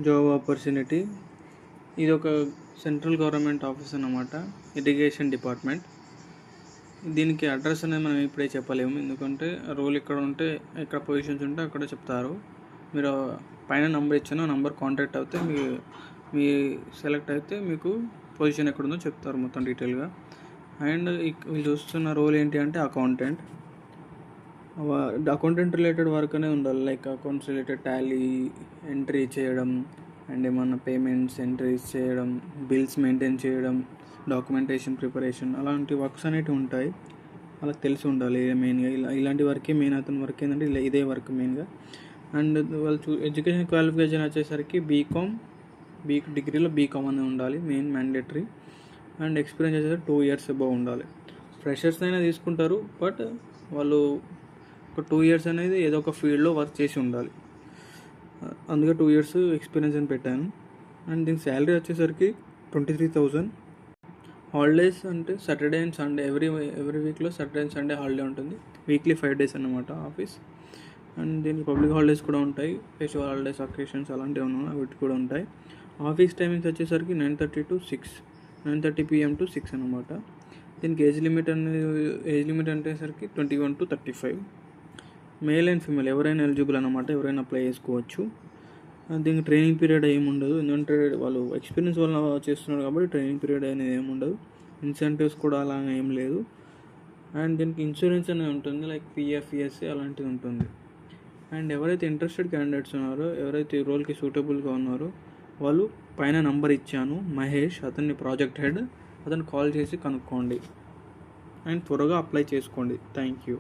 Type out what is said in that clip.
Job opportunity. ఇది ఒక central government office అన్నమాట, ఇరిగేషన్ డిపార్ట్మెంట్. దీనికి అడ్రస్ అనేది మనం ఇప్పుడే చెప్పలేము, ఎందుకంటే రోల్ ఎక్కడ ఉంటే ఎక్కడ పొజిషన్స్ ఉంటే అక్కడ చెప్తారు. మీరు పైన నంబర్ ఇచ్చాను, ఆ నంబర్ కాంటాక్ట్ అవుతే మీ సెలెక్ట్ అయితే మీకు పొజిషన్ ఎక్కడుందో చెప్తారు మొత్తం డీటెయిల్గా. అండ్ వీళ్ళు చూస్తున్న రోల్ ఏంటి అంటే అకౌంటెంట్ రిలేటెడ్ వర్క్ అనేది ఉండాలి. Like accounts related Tally entry చేయడం, అండ్ ఏమన్నా పేమెంట్స్ ఎంట్రీస్ చేయడం, బిల్స్ మెయింటైన్ చేయడం, డాక్యుమెంటేషన్ ప్రిపరేషన్, అలాంటి వర్క్స్ అనేవి ఉంటాయి. వాళ్ళకి తెలిసి ఉండాలి మెయిన్గా. ఇలాంటి వర్కే మెయిన్. అతని వర్క్ ఏంటంటే ఇదే వర్క్ మెయిన్గా. అండ్ వాళ్ళు ఎడ్యుకేషన్ క్వాలిఫికేషన్ వచ్చేసరికి డిగ్రీలో బీకామ్ అనేది ఉండాలి, మెయిన్ మ్యాండేటరీ. అండ్ ఎక్స్పీరియన్స్ వచ్చేసరికి 2 years అబౌవ్ ఉండాలి. ఫ్రెషర్స్ అయినా తీసుకుంటారు, బట్ వాళ్ళు ఒక 2 years అనేది ఏదో ఒక ఫీల్డ్లో వర్క్ చేసి ఉండాలి. అందుకే 2 years ఎక్స్పీరియన్స్ అని పెట్టాను. అండ్ దీని శాలరీ వచ్చేసరికి 23,000. హాలిడేస్ అంటే సాటర్డే అండ్ సండే, ఎవ్రీ వీక్లో సాటర్డే అండ్ సండే హాలిడే ఉంటుంది. వీక్లీ 5 days అన్నమాట ఆఫీస్. అండ్ దీనికి పబ్లిక్ హాలిడేస్ కూడా ఉంటాయి, ఫెస్టివల్ హాలిడేస్, అకేషన్స్ అలాంటివి ఉన్నాయి, అవి కూడా ఉంటాయి. ఆఫీస్ టైమింగ్స్ వచ్చేసరికి 9:30 PM to 6 అనమాట. దీనికి ఏజ్ లిమిట్ అనేసరికి 21 to 35. మేల్ అండ్ ఫీమేల్ ఎవరైనా ఎలిజిబుల్ అనమాట, ఎవరైనా అప్లై చేసుకోవచ్చు. దీనికి ట్రైనింగ్ పీరియడ్ ఏమి ఉండదు, ఎందుకంటే వాళ్ళు ఎక్స్పీరియన్స్ వల్ల చేస్తున్నారు కాబట్టి ట్రైనింగ్ పీరియడ్ అనేది ఏమి ఉండదు. ఇన్సెంటివ్స్ కూడా అలా ఏం లేదు. అండ్ దీనికి ఇన్సూరెన్స్ అనేది ఉంటుంది, లైక్ PF, ESA అలాంటిది ఉంటుంది. అండ్ ఎవరైతే ఇంట్రెస్టెడ్ క్యాండిడేట్స్ ఉన్నారో, ఎవరైతే ఈ రోల్కి సూటబుల్గా ఉన్నారో వాళ్ళు పైన నంబర్ ఇచ్చాను, మహేష్, అతన్ని ప్రాజెక్ట్ హెడ్, అతను కాల్ చేసి కనుక్కోండి అండ్ త్వరగా అప్లై చేసుకోండి. Thank you.